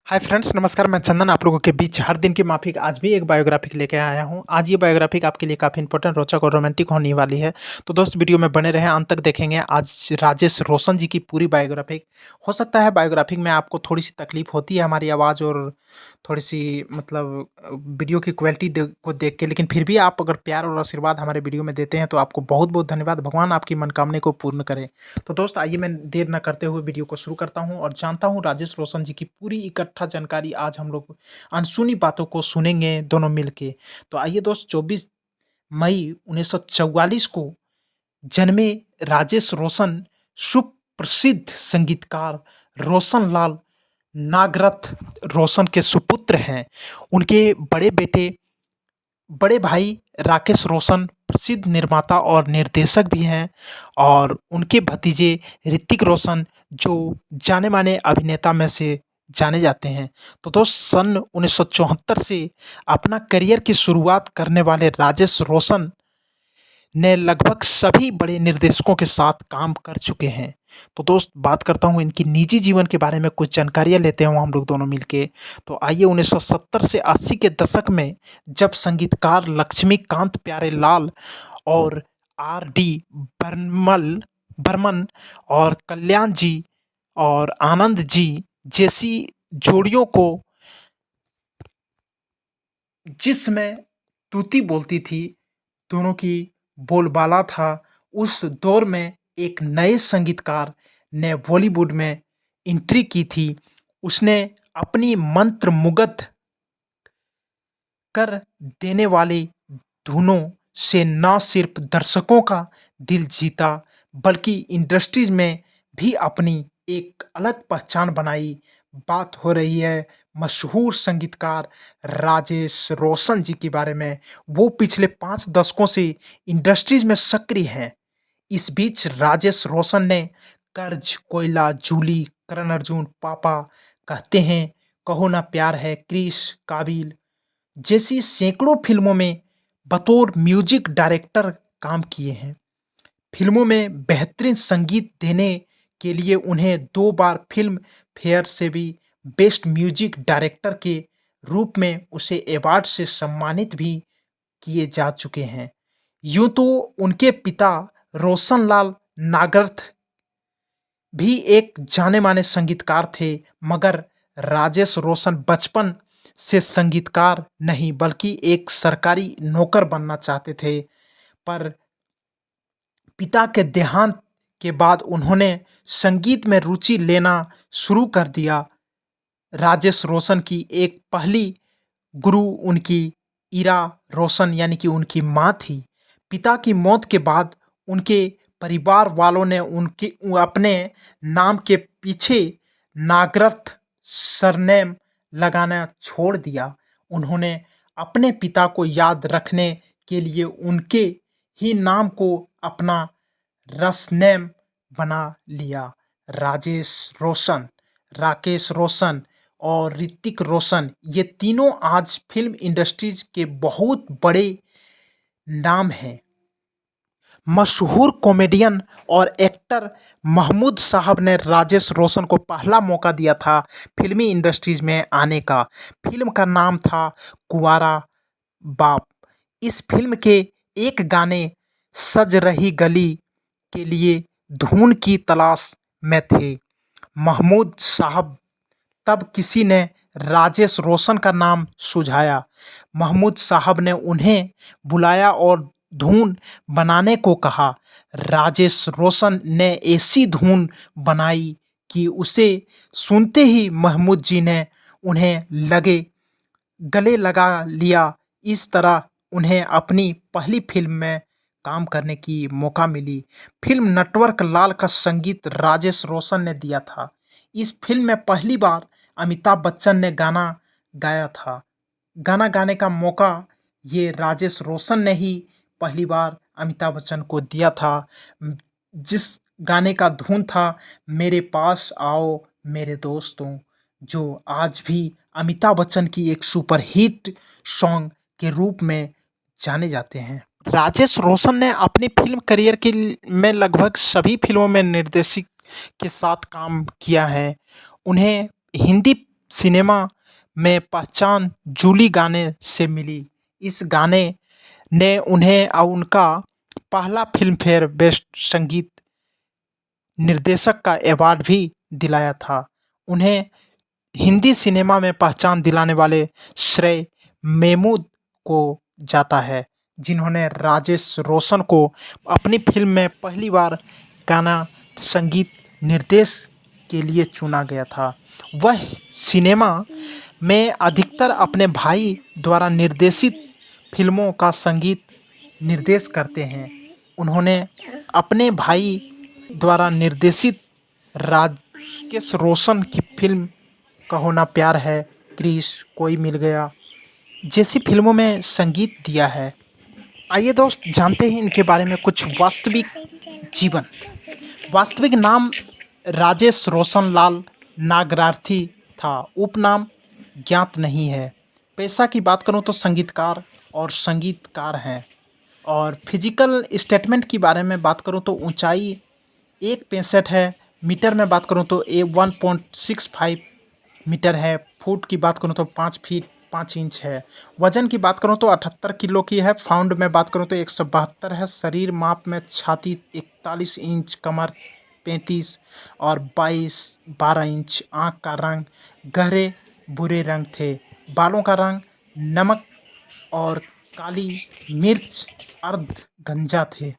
Hi friends, नमस्कार। मैं चंदन आप लोगों के बीच हर दिन की माफिक आज भी एक बायोग्राफिक लेके आया हूँ। आज ये बायोग्राफिक आपके लिए काफ़ी इंपॉर्टेंट, रोचक और रोमांटिक होने वाली है। तो दोस्त, वीडियो में बने रहें, अंत तक देखेंगे। आज राजेश रोशन जी की पूरी बायोग्राफिक। हो सकता है बायोग्राफिक में आपको थोड़ी सी तकलीफ होती है हमारी आवाज़ और थोड़ी सी मतलब वीडियो की क्वालिटी को देख के, लेकिन फिर भी आप अगर प्यार और आशीर्वाद हमारे वीडियो में देते हैं तो आपको बहुत बहुत धन्यवाद। भगवान आपकी मनोकामना को पूर्ण करे। तो दोस्त, आइए मैं देर न करते हुए वीडियो को शुरू करता हूं और जानता हूं राजेश रोशन जी की पूरी इकट्ठा जानकारी। आज हम लोग अनसुनी बातों को सुनेंगे दोनों मिलके। तो आइए दोस्त, 24 मई 1944 को जन्मे राजेश रोशन सुप्रसिद्ध संगीतकार रोशन लाल नागरथ रोशन के सुपुत्र हैं। उनके बड़े भाई राकेश रोशन प्रसिद्ध निर्माता और निर्देशक भी हैं, और उनके भतीजे ऋतिक रोशन जो जाने माने अभिनेता में से जाने जाते हैं। तो दोस्त, सन 1974 से अपना करियर की शुरुआत करने वाले राजेश रोशन ने लगभग सभी बड़े निर्देशकों के साथ काम कर चुके हैं। तो दोस्त, बात करता हूँ इनकी निजी जीवन के बारे में, कुछ जानकारियाँ लेते हैं हम लोग दोनों मिलके। तो आइए, 1970 से 80 के दशक में जब संगीतकार लक्ष्मीकांत प्यारेलाल और आर डी बर्मन और कल्याण जी और आनंद जी जैसी जोड़ियों को जिसमें तूती बोलती थी, दोनों की बोलबाला था, उस दौर में एक नए संगीतकार ने बॉलीवुड में एंट्री की थी। उसने अपनी मंत्रमुग्ध कर देने वाली धुनों से न सिर्फ दर्शकों का दिल जीता, बल्कि इंडस्ट्रीज में भी अपनी एक अलग पहचान बनाई। बात हो रही है मशहूर संगीतकार राजेश रोशन जी के बारे में। वो पिछले 5 दशकों से इंडस्ट्रीज में सक्रिय हैं। इस बीच राजेश रोशन ने कर्ज, कोयला, जूली, करण अर्जुन, पापा, कहते हैं, कहो ना प्यार है, क्रिश, काबिल जैसी सैकड़ों फिल्मों में बतौर म्यूजिक डायरेक्टर काम किए हैं। फिल्मों में बेहतरीन संगीत देने के लिए उन्हें 2 बार फिल्म फेयर से भी बेस्ट म्यूजिक डायरेक्टर के रूप में उसे अवार्ड से सम्मानित भी किए जा चुके हैं। यूं तो उनके पिता रोशनलाल नागरथ भी एक जाने-माने संगीतकार थे, मगर राजेश रोशन बचपन से संगीतकार नहीं बल्कि एक सरकारी नौकर बनना चाहते थे। पर पिता के देहांत के बाद उन्होंने संगीत में रुचि लेना शुरू कर दिया। राजेश रोशन की एक पहली गुरु उनकी इरा रोशन यानी कि उनकी माँ थी। पिता की मौत के बाद उनके परिवार वालों ने उनके अपने नाम के पीछे नागरथ सरनेम लगाना छोड़ दिया। उन्होंने अपने पिता को याद रखने के लिए उनके ही नाम को अपना रसनेम बना लिया। राजेश रोशन, राकेश रोशन और ऋतिक रोशन, ये तीनों आज फिल्म इंडस्ट्रीज के बहुत बड़े नाम हैं। मशहूर कॉमेडियन और एक्टर महमूद साहब ने राजेश रोशन को पहला मौका दिया था फिल्मी इंडस्ट्रीज में आने का। फिल्म का नाम था कुंवारा बाप। इस फिल्म के एक गाने सज रही गली के लिए धुन की तलाश में थे। महमूद साहब तब किसी ने राजेश रोशन का नाम सुझाया। महमूद साहब ने उन्हें बुलाया और धुन बनाने को कहा। राजेश रोशन ने ऐसी धुन बनाई कि उसे सुनते ही महमूद जी ने उन्हें गले लगा लिया। इस तरह उन्हें अपनी पहली फिल्म में काम करने की मौका मिली। फिल्म नटवर्क लाल का संगीत राजेश रोशन ने दिया था। इस फिल्म में पहली बार अमिताभ बच्चन ने गाना गाया था। गाना गाने का मौका ये राजेश रोशन ने ही पहली बार अमिताभ बच्चन को दिया था, जिस गाने का धुन था मेरे पास आओ मेरे दोस्तों, जो आज भी अमिताभ बच्चन की एक सुपरहिट सॉन्ग के रूप में जाने जाते हैं। राजेश रोशन ने अपनी फिल्म करियर में लगभग सभी फिल्मों में निर्देशक के साथ काम किया है। उन्हें हिंदी सिनेमा में पहचान जूली गाने से मिली। इस गाने ने उन्हें उनका पहला फ़िल्मफ़ेयर बेस्ट संगीत निर्देशक का अवार्ड भी दिलाया था। उन्हें हिंदी सिनेमा में पहचान दिलाने वाले श्रेय महमूद को जाता है, जिन्होंने राजेश रोशन को अपनी फ़िल्म में पहली बार गाना संगीत निर्देश के लिए चुना गया था। वह सिनेमा में अधिकतर अपने भाई द्वारा निर्देशित फ़िल्मों का संगीत निर्देश करते हैं। उन्होंने अपने भाई द्वारा निर्देशित राकेश रोशन की फ़िल्म कहो ना प्यार है, क्रिश, कोई मिल गया जैसी फ़िल्मों में संगीत दिया है। आइए दोस्त जानते हैं इनके बारे में कुछ वास्तविक जीवन। वास्तविक नाम राजेश रोशन लाल नागरार्थी था, उपनाम ज्ञात नहीं है। पेशा की बात करूं तो संगीतकार और संगीतकार हैं। और फिजिकल स्टेटमेंट की बारे में बात करूं तो ऊंचाई 1.65 है। मीटर में बात करूं तो 1.65 मीटर है। फुट की बात करूं तो 5 फीट 5 इंच है। वजन की बात करूं तो 78 किलो की है। पाउंड में बात करूं तो 172 है। शरीर माप में छाती 41 इंच, कमर 35 और 12 इंच। आँख का रंग गहरे भूरे रंग थे। बालों का रंग नमक और काली मिर्च अर्ध गंजा थे।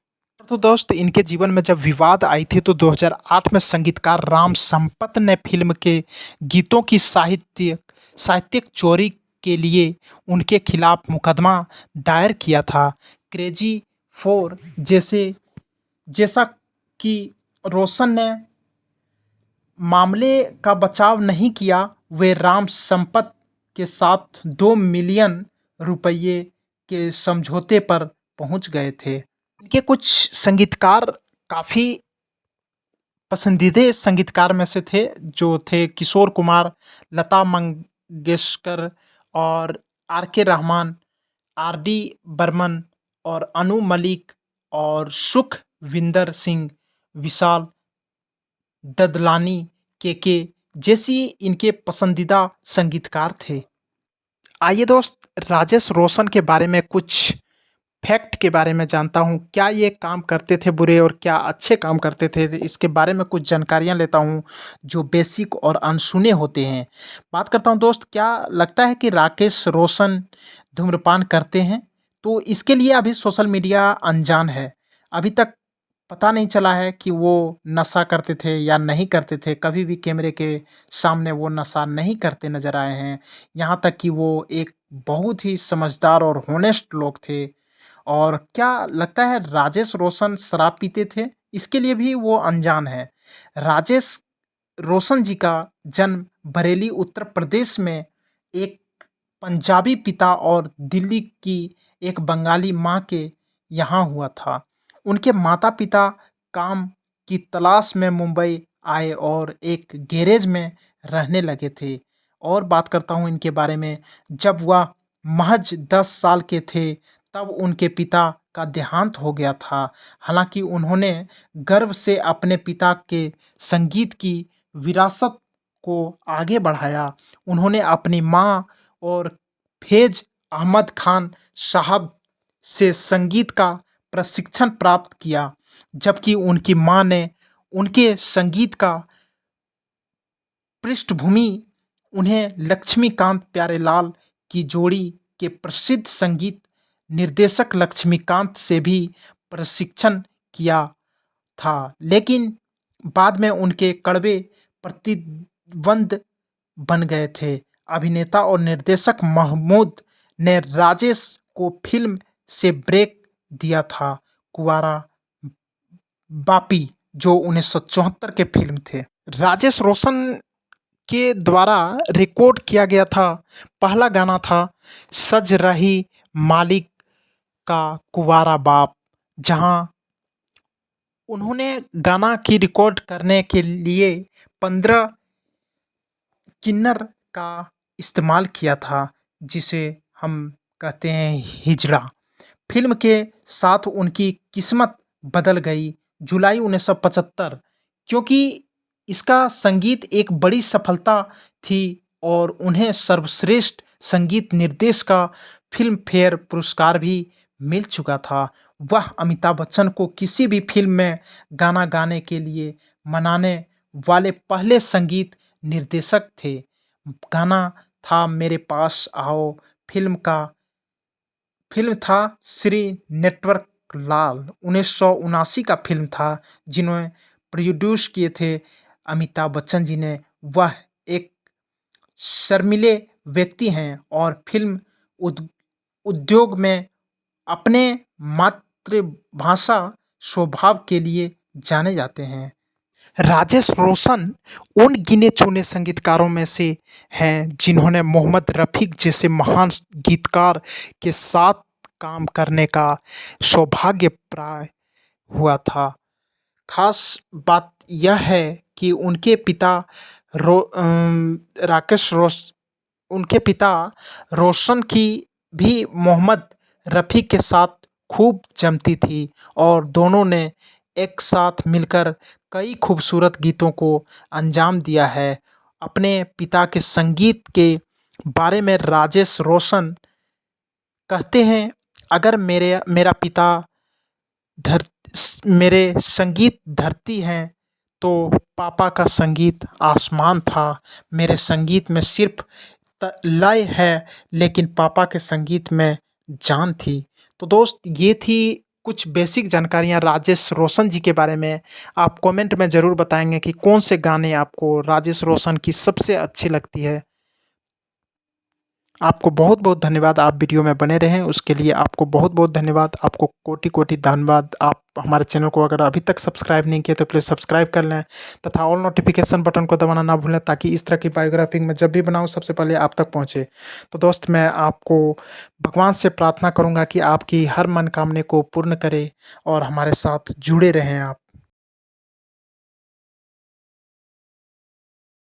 तो दोस्त इनके जीवन में जब विवाद आई थी तो 2008 में संगीतकार राम संपत ने फिल्म के गीतों की साहित्यिक चोरी के लिए उनके खिलाफ मुकदमा दायर किया था। क्रेजी 4 जैसा कि रोशन ने मामले का बचाव नहीं किया, वे राम संपत के साथ 2 मिलियन रुपये के समझौते पर पहुंच गए थे। इनके कुछ संगीतकार काफ़ी पसंदीदा संगीतकार में से थे, जो थे किशोर कुमार, लता मंगेशकर और आर के रहमान, आर डी बर्मन और अनु मलिक और सुखविंदर सिंह, विशाल ददलानी, के जैसी इनके पसंदीदा संगीतकार थे। आइए दोस्त राजेश रोशन के बारे में कुछ फैक्ट के बारे में जानता हूँ। क्या ये काम करते थे बुरे और क्या अच्छे काम करते थे, इसके बारे में कुछ जानकारियाँ लेता हूँ जो बेसिक और अनसुने होते हैं। बात करता हूँ दोस्त, क्या लगता है कि राकेश रोशन धूम्रपान करते हैं? तो इसके लिए अभी सोशल मीडिया अनजान है। अभी तक पता नहीं चला है कि वो नशा करते थे या नहीं करते थे। कभी भी कैमरे के सामने वो नशा नहीं करते नज़र आए हैं। यहाँ तक कि वो एक बहुत ही समझदार और होनेस्ट लोग थे। और क्या लगता है राजेश रोशन शराब पीते थे? इसके लिए भी वो अनजान है। राजेश रोशन जी का जन्म बरेली उत्तर प्रदेश में एक पंजाबी पिता और दिल्ली की एक बंगाली माँ के यहाँ हुआ था। उनके माता पिता काम की तलाश में मुंबई आए और एक गैरेज में रहने लगे थे। और बात करता हूँ इनके बारे में, जब वह महज 10 साल के थे तब उनके पिता का देहांत हो गया था। हालांकि उन्होंने गर्व से अपने पिता के संगीत की विरासत को आगे बढ़ाया। उन्होंने अपनी माँ और फैज़ अहमद खान साहब से संगीत का प्रशिक्षण प्राप्त किया, जबकि उनकी माँ ने उनके संगीत का पृष्ठभूमि उन्हें लक्ष्मीकांत प्यारेलाल की जोड़ी के प्रसिद्ध संगीत निर्देशक लक्ष्मीकांत से भी प्रशिक्षण किया था। लेकिन बाद में उनके कड़वे प्रतिद्वंद बन गए थे। अभिनेता और निर्देशक महमूद ने राजेश को फिल्म से ब्रेक दिया था, कुंवारा बापी, जो 1974 के फिल्म थे। राजेश रोशन के द्वारा रिकॉर्ड किया गया था पहला गाना था सज रही मालिक का कुंवारा बाप, जहां उन्होंने गाना की रिकॉर्ड करने के लिए 15 किन्नर का इस्तेमाल किया था, जिसे हम कहते हैं हिजड़ा। फिल्म के साथ उनकी किस्मत बदल गई जुलाई 1975, क्योंकि इसका संगीत एक बड़ी सफलता थी और उन्हें सर्वश्रेष्ठ संगीत निर्देश का फ़िल्म फेयर पुरस्कार भी मिल चुका था। वह अमिताभ बच्चन को किसी भी फ़िल्म में गाना गाने के लिए मनाने वाले पहले संगीत निर्देशक थे। गाना था मेरे पास आओ फ़िल्म का फ़िल्म था श्री नेटवर्क लाल 1979 का फ़िल्म था, जिन्हें प्रोड्यूस किए थे अमिताभ बच्चन जी ने। वह एक शर्मीले व्यक्ति हैं और फ़िल्म उद्योग में अपने मातृभाषा स्वभाव के लिए जाने जाते हैं। राजेश रोशन उन गिने-चुने संगीतकारों में से हैं जिन्होंने मोहम्मद रफ़ी जैसे महान गीतकार के साथ काम करने का सौभाग्य प्राप्त हुआ था। ख़ास बात यह है कि राकेश रोश उनके पिता रोशन की भी मोहम्मद रफ़ी के साथ खूब जमती थी और दोनों ने एक साथ मिलकर कई खूबसूरत गीतों को अंजाम दिया है। अपने पिता के संगीत के बारे में राजेश रोशन कहते हैं, अगर मेरा पिता धर मेरे संगीत धरती हैं तो पापा का संगीत आसमान था। मेरे संगीत में सिर्फ लय है लेकिन पापा के संगीत में जान थी। तो दोस्त, ये थी कुछ बेसिक जानकारियाँ राजेश रोशन जी के बारे में। आप कमेंट में ज़रूर बताएंगे कि कौन से गाने आपको राजेश रोशन की सबसे अच्छी लगती है। आपको बहुत बहुत धन्यवाद, आप वीडियो में बने रहें उसके लिए आपको बहुत बहुत धन्यवाद। आपको कोटि कोटि धन्यवाद। आप हमारे चैनल को अगर अभी तक सब्सक्राइब नहीं किए तो प्लीज़ सब्सक्राइब कर लें तथा ऑल नोटिफिकेशन बटन को दबाना ना भूलें ताकि इस तरह की बायोग्राफी मैं जब भी बनाऊँ सबसे पहले आप तक पहुँचे। तो दोस्त, मैं आपको भगवान से प्रार्थना करूँगा कि आपकी हर मनोकामना को पूर्ण करे और हमारे साथ जुड़े रहें आप।